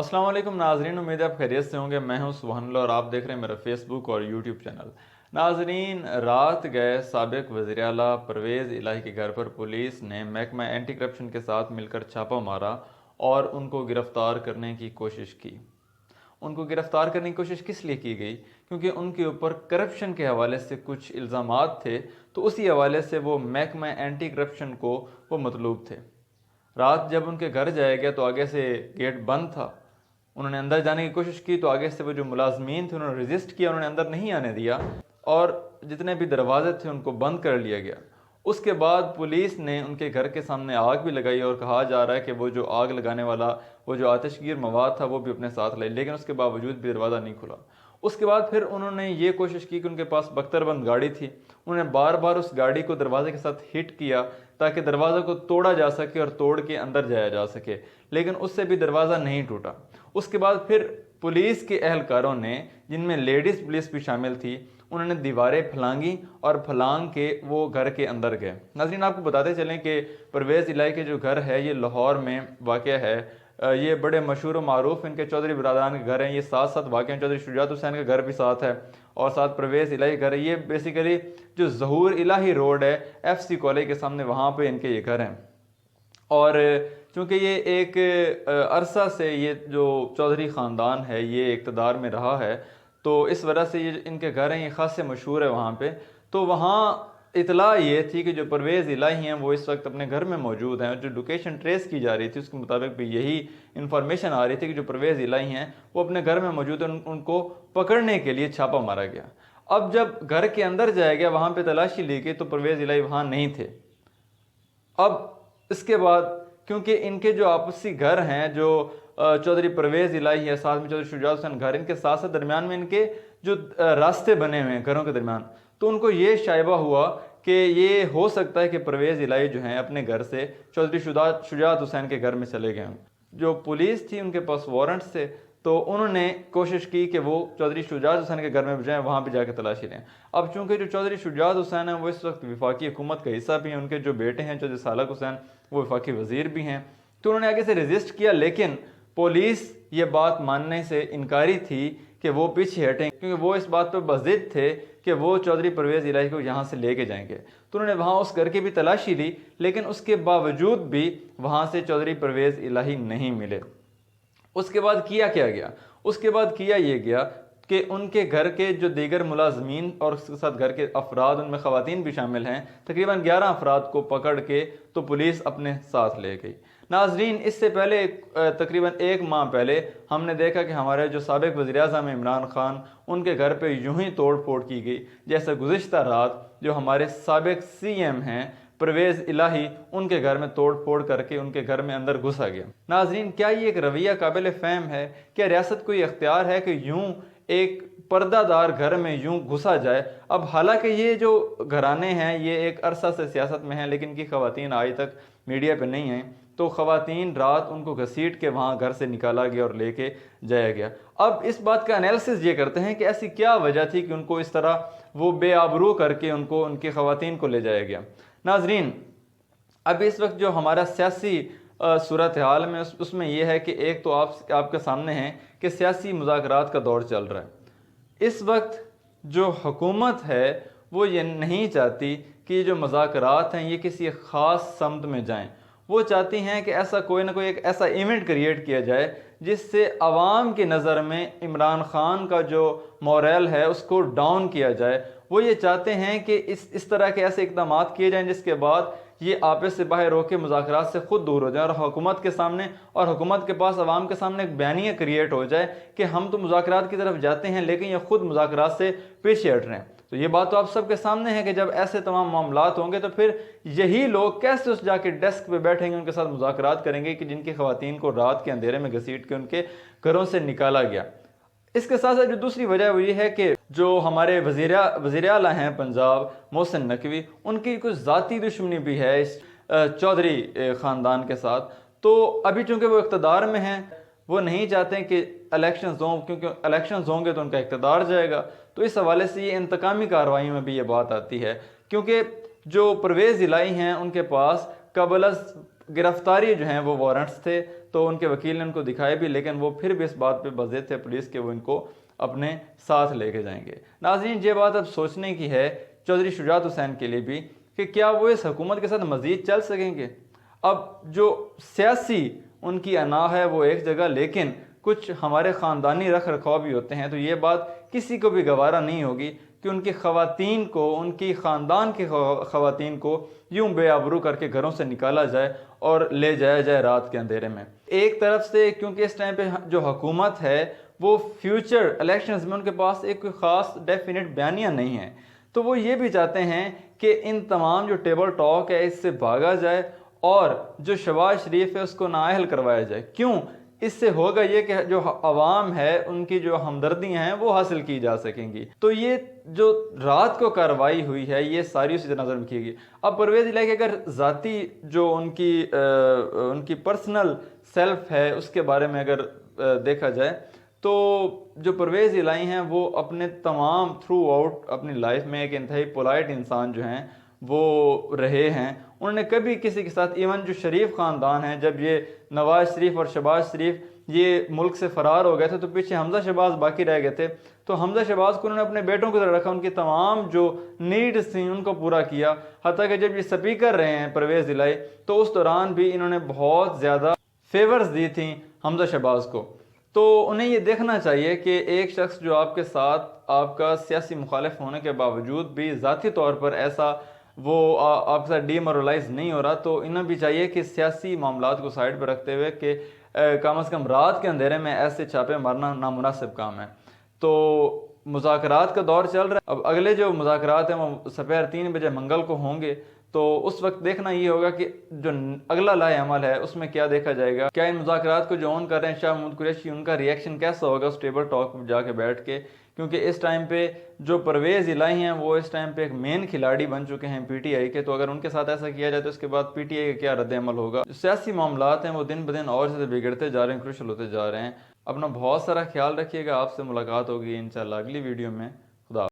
अस्सलाम वालेकुम नाजरीन, उम्मीद है आप खैरियत से होंगे। मैं हूं सुबहान और आप देख रहे हैं मेरा फेसबुक और यूट्यूब चैनल। नाजरीन, रात गए साबिक वज़ीर आला परवेज़ इलाही के घर पर पुलिस ने महकमा एंटी करप्शन के साथ मिलकर छापा मारा और उनको गिरफ्तार करने की कोशिश की। उनको गिरफ्तार करने की कोशिश किस लिए की गई? क्योंकि उनके ऊपर करप्शन के हवाले से कुछ इल्ज़ामात थे, तो उसी हवाले से वो महकमा एंटी करप्शन को वो मतलूब थे। रात जब उनके घर जाया गया तो आगे से गेट बंद था। उन्होंने अंदर जाने की कोशिश की तो आगे से वो जो मुलाजमीन थे उन्होंने रेजिस्ट किया, उन्होंने अंदर नहीं आने दिया और जितने भी दरवाजे थे उनको बंद कर लिया गया। उसके बाद पुलिस ने उनके घर के सामने आग भी लगाई और कहा जा रहा है कि वो जो आग लगाने वाला वो जो आतिशगीर मवाद था वो भी अपने साथ लाई, लेकिन उसके बावजूद भी दरवाज़ा नहीं खुला। उसके बाद फिर उन्होंने ये कोशिश की कि उनके पास बख्तरबंद गाड़ी थी, उन्होंने बार बार उस गाड़ी को दरवाजे के साथ हिट किया ताकि दरवाज़ा को तोड़ा जा सके और तोड़ के अंदर जाया जा सके, लेकिन उससे भी दरवाज़ा नहीं टूटा। उसके बाद फिर पुलिस के एहलकारों ने, जिनमें लेडीज़ पुलिस भी शामिल थी, उन्होंने दीवारें फलांगी और फलांग के वो घर के अंदर गए। नाज़रीन, आपको बताते चलें कि परवेज़ इलाही के जो घर है ये लाहौर में वाक़या है। ये बड़े मशहूर व मारूफ इनके चौधरी बिरादरान के घर हैं। ये साथ साथ वाक़ चौधरी शुजात हुसैन का घर भी साथ है और साथ परवेज़ इलाही घर है। ये बेसिकली जो ज़हूर इलाही रोड है FC कॉलेज के सामने, वहाँ पे इनके ये घर हैं। और चूँकि ये एक अरसा से ये जो चौधरी ख़ानदान है ये इक़्तिदार में रहा है, तो इस वजह से ये इनके घर हैं ये ख़ास मशहूर है वहाँ पे। तो वहाँ इतला ये थी कि जो परवेज़ इलाही हैं वो इस वक्त अपने घर में मौजूद हैं। जो लोकेशन ट्रेस की जा रही थी उसके मुताबिक भी यही इन्फॉर्मेशन आ रही थी कि जो परवेज़ इलाही हैं वो अपने घर में मौजूद हैं। उनको पकड़ने के लिए छापा मारा गया। अब जब घर के अंदर जाया गया, वहाँ पर तलाशी ली गई, तो परवेज़ इलाही वहाँ नहीं थे। अब इसके बाद क्योंकि इनके जो आपसी घर हैं, जो चौधरी परवेज़ इलाही है, साथ में चौधरी शुजात हुसैन घर, इनके साथ साथ दरमियान में इनके जो रास्ते बने हुए हैं घरों के दरमियान, तो उनको ये शायबा हुआ कि ये हो सकता है कि परवेज़ इलाही जो हैं अपने घर से चौधरी शुजात हुसैन के घर में चले गए हों। जो पुलिस थी उनके पास वारंट्स थे, तो उन्होंने कोशिश की कि वो चौधरी शुजात हुसैन के घर में जाएँ, वहाँ पे जाकर तलाशी लें। अब चूँकि जो चौधरी शुजात हुसैन है वो इस वक्त वफाकी हुकूमत का हिस्सा भी हैं, उनके जो बेटे हैं चौधरी सालक हुसैन वो वफाकी वज़ीर भी हैं, तो उन्होंने आगे से रेजिस्ट किया, लेकिन पुलिस ये बात मानने से इनकारी थी कि वो पीछे हटें, क्योंकि वो इस बात पर बज़िद थे कि वो चौधरी परवेज़ इलाही को यहाँ से लेके जाएंगे। तो उन्होंने वहाँ उस घर की भी तलाशी ली, लेकिन उसके बावजूद भी वहाँ से चौधरी परवेज़ इलाही नहीं मिले। उसके बाद किया क्या गया? उसके बाद किया ये गया कि उनके घर के जो दीगर मुलाजमीन और उसके साथ घर के अफराद, उनमें ख़वातीन भी शामिल हैं, तकरीबन 11 अफराद को पकड़ के तो पुलिस अपने साथ ले गई। नाजरीन, इससे पहले तकरीबन 1 माह पहले हमने देखा कि हमारे जो साबिक वज़ीर-ए-आज़म इमरान खान, उनके घर पे यूं ही तोड़ फोड़ की गई, जैसे गुज़िश्ता रात जो हमारे साबिक CM हैं परवेज़ इलाही, उनके घर में तोड़ फोड़ करके उनके घर में अंदर घुसा गया। नाजरीन, क्या ये एक रवैया काबिल फ़हम है? क्या रियासत को ये इख्तियार है कि यूं एक पर्दादार घर में यूं घुसा जाए? अब हालांकि ये जो घराने हैं ये एक अरसा से सियासत में हैं, लेकिन इनकी ख़वातीन आज तक मीडिया पे नहीं आई, तो ख़वातीन रात उनको घसीट के वहाँ घर से निकाला गया और लेके जाया गया। अब इस बात का एनालिसिस ये करते हैं कि ऐसी क्या वजह थी कि उनको इस तरह वो बेआबरू करके उनको उनकी ख़वातीन को ले जाया गया। नाजरीन, अब इस वक्त जो हमारा सियासी सूरत हाल में उसमें यह है कि एक तो आपके सामने है कि सियासी मुज़ाकरात का दौर चल रहा है। इस वक्त जो हुकूमत है वो ये नहीं चाहती कि ये जो मुज़ाकरात हैं ये किसी ख़ास समत में जाएं। वो चाहती हैं कि ऐसा कोई ना कोई एक ऐसा इवेंट क्रिएट किया जाए जिससे आवाम की नज़र में इमरान खान का जो मोरल है उसको डाउन किया जाए। वो ये चाहते हैं कि इस तरह के ऐसे इक़दाम किए जाएं जिसके बाद ये आपस से बाहर होकर मुज़ाकरात से ख़ुद दूर हो जाए और हुकूमत के सामने और हुकूमत के पास आवाम के सामने एक बयानिया क्रिएट हो जाए कि हम तो मुज़ाकरात की तरफ जाते हैं लेकिन ये ख़ुद मुज़ाकरात से पीछे हट रहे हैं। तो ये बात तो आप सबके सामने है कि जब ऐसे तमाम मामलात होंगे तो फिर यही लोग कैसे उस जाके डेस्क पे बैठेंगे, उनके साथ मुज़ाकरात करेंगे कि जिनकी ख़वातीन को रात के अंधेरे में घसीट के उनके घरों से निकाला गया। इसके साथ साथ जो दूसरी वजह वो ये है कि जो हमारे वज़ीर आला हैं पंजाब मोहसिन नकवी, उनकी कुछ ज़ाती दुश्मनी भी है इस चौधरी ख़ानदान के साथ। तो अभी चूँकि वो इक़्तिदार में हैं, वो नहीं चाहते कि इलेक्शंस हों, क्योंकि इलेक्शंस होंगे तो उनका इक़्तिदार जाएगा। तो इस हवाले से ये इंतकामी कार्रवाई में भी ये बात आती है, क्योंकि जो परवेज़ इलाही हैं उनके पास कबल गिरफ्तारी जो हैं वो वारंट्स थे, तो उनके वकील ने उनको दिखाए भी, लेकिन वो फिर भी इस बात पे बज़िद थे पुलिस के वो इनको अपने साथ लेके जाएंगे। नाज़रीन, ये बात अब सोचने की है चौधरी शुजात हुसैन के लिए भी कि क्या वो इस हुकूमत के साथ मज़ीद चल सकेंगे। अब जो सियासी उनकी अना है वो एक जगह, लेकिन कुछ हमारे ख़ानदानी रख रखाव भी होते हैं, तो ये बात किसी को भी गवारा नहीं होगी कि उनकी ख़वातीन को, उनकी ख़ानदान की ख़वातीन को यूं बेआबरू करके घरों से निकाला जाए और ले जाया जाए रात के अंधेरे में। एक तरफ से क्योंकि इस टाइम पे जो हुकूमत है वो फ्यूचर इलेक्शंस में उनके पास एक कोई ख़ास डेफिनेट बयानिया नहीं है, तो वो ये भी चाहते हैं कि इन तमाम जो टेबल टॉक है इससे भागा जाए और जो शहबाज शरीफ है उसको नाअहल करवाया जाए। क्यों? इससे होगा ये कि जो अवाम है उनकी जो हमदर्दियाँ हैं वो हासिल की जा सकेंगी। तो ये जो रात को कार्रवाई हुई है ये सारी उसी नज़र में की गई। अब परवेज़ इलाही की अगर ज़ाती जो उनकी पर्सनल सेल्फ है उसके बारे में अगर देखा जाए तो जो परवेज़ इलाही हैं वो अपने तमाम थ्रू आउट अपनी लाइफ में एक इंतहाई पोलाइट इंसान जो हैं वो रहे हैं। उन्होंने कभी किसी के साथ, इवन जो शरीफ ख़ानदान है, जब ये नवाज शरीफ और शहबाज शरीफ ये मुल्क से फ़रार हो गए थे तो पीछे हमज़ा शहबाज बाकी रह गए थे, तो हमज़ा शहबाज को उन्होंने अपने बेटों की तरह रखा, उनकी तमाम जो नीड्स थी उनको पूरा किया। हत्ता कि जब ये स्पीकर रहे हैं परवेज़ इलाही तो उस दौरान भी इन्होंने बहुत ज़्यादा फेवर्स दी थी हमज़ा शहबाज को। तो उन्हें ये देखना चाहिए कि एक शख्स जो आपके साथ आपका सियासी मुखालिफ होने के बावजूद भी ज़ाती तौर पर ऐसा वो आपके साथ डीमोरलाइज नहीं हो रहा, तो इन्हें भी चाहिए कि सियासी मामलात को साइड पर रखते हुए कि कम से कम रात के अंधेरे में ऐसे छापे मारना नामुनासिब काम है। तो मुज़ाकरात का दौर चल रहा है। अब अगले जो मुज़ाकरात हैं वो सपहर 3 बजे मंगल को होंगे, तो उस वक्त देखना ये होगा कि जो अगला लाए अमल है उसमें क्या देखा जाएगा। क्या इन मुज़ाकरात को जो ऑन कर रहे हैं शाह महमूद कुरैशी, उनका रिएक्शन कैसा होगा उस टेबल टॉक में जाके बैठ के, क्योंकि इस टाइम पे जो परवेज़ इलाही हैं वो इस टाइम पे एक मेन खिलाड़ी बन चुके हैं पीटीआई के। तो अगर उनके साथ ऐसा किया जाए तो उसके बाद पीटीआई का क्या रद्द-ए-अमल होगा। जो सियासी मामलात हैं वो दिन ब दिन और ज़्यादा बिगड़ते जा रहे हैं, क्रूशल होते जा रहे हैं। अपना बहुत सारा ख्याल रखिएगा। आपसे मुलाकात होगी इंशाल्लाह अगली वीडियो में।